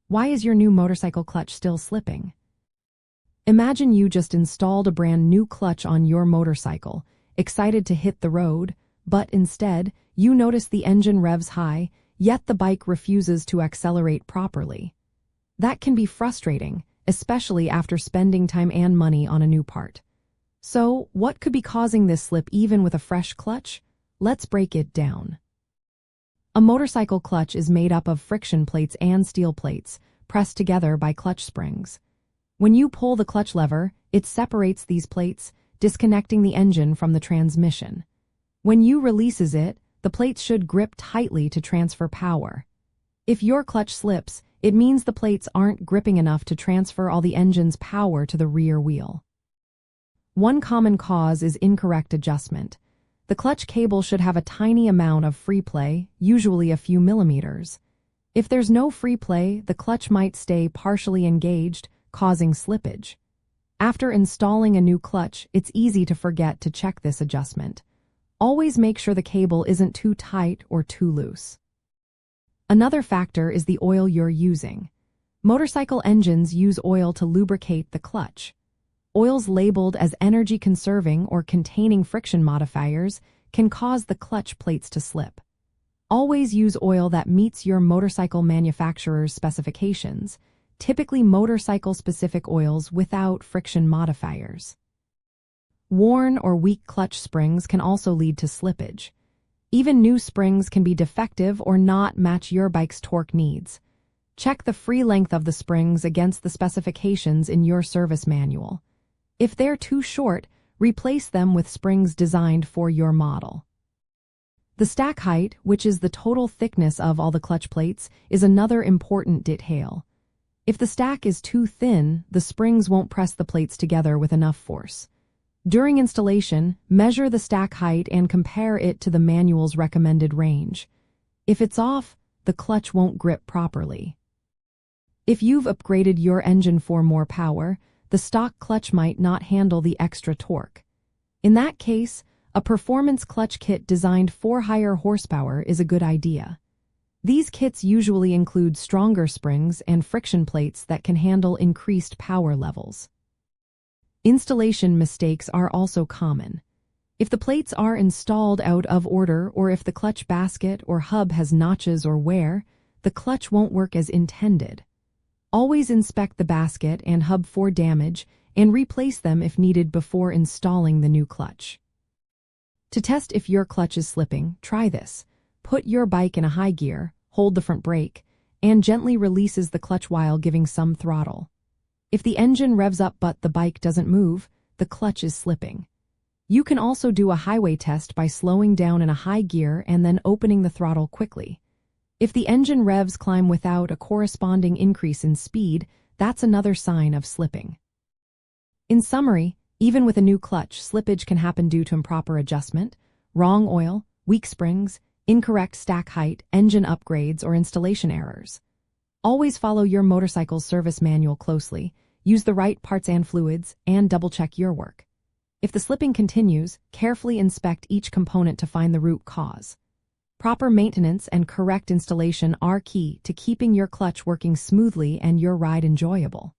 Why is your new motorcycle clutch still slipping? Imagine you just installed a brand new clutch on your motorcycle, excited to hit the road, but instead, you notice the engine revs high, yet the bike refuses to accelerate properly. That can be frustrating, especially after spending time and money on a new part. So, what could be causing this slip even with a fresh clutch? Let's break it down. A motorcycle clutch is made up of friction plates and steel plates, pressed together by clutch springs. When you pull the clutch lever, it separates these plates, disconnecting the engine from the transmission. When you releases it, the plates should grip tightly to transfer power. If your clutch slips, it means the plates aren't gripping enough to transfer all the engine's power to the rear wheel. One common cause is incorrect adjustment. The clutch cable should have a tiny amount of free play, usually a few millimeters. If there's no free play, the clutch might stay partially engaged, causing slippage. After installing a new clutch, it's easy to forget to check this adjustment. Always make sure the cable isn't too tight or too loose. Another factor is the oil you're using. Motorcycle engines use oil to lubricate the clutch. Oils labeled as energy-conserving or containing friction modifiers can cause the clutch plates to slip. Always use oil that meets your motorcycle manufacturer's specifications, typically motorcycle-specific oils without friction modifiers. Worn or weak clutch springs can also lead to slippage. Even new springs can be defective or not match your bike's torque needs. Check the free length of the springs against the specifications in your service manual. If they're too short, replace them with springs designed for your model. The stack height, which is the total thickness of all the clutch plates, is another important detail. If the stack is too thin, the springs won't press the plates together with enough force. During installation, measure the stack height and compare it to the manual's recommended range. If it's off, the clutch won't grip properly. If you've upgraded your engine for more power, the stock clutch might not handle the extra torque. In that case, a performance clutch kit designed for higher horsepower is a good idea. These kits usually include stronger springs and friction plates that can handle increased power levels. Installation mistakes are also common. If the plates are installed out of order or if the clutch basket or hub has notches or wear, the clutch won't work as intended. Always inspect the basket and hub for damage and replace them if needed before installing the new clutch. To test if your clutch is slipping, try this. Put your bike in a high gear, hold the front brake, and gently releases the clutch while giving some throttle. If the engine revs up but the bike doesn't move, the clutch is slipping. You can also do a highway test by slowing down in a high gear and then opening the throttle quickly. If the engine revs climb without a corresponding increase in speed, that's another sign of slipping. In summary, even with a new clutch, slippage can happen due to improper adjustment, wrong oil, weak springs, incorrect stack height, engine upgrades, or installation errors. Always follow your motorcycle's service manual closely, use the right parts and fluids, and double-check your work. If the slipping continues, carefully inspect each component to find the root cause. Proper maintenance and correct installation are key to keeping your clutch working smoothly and your ride enjoyable.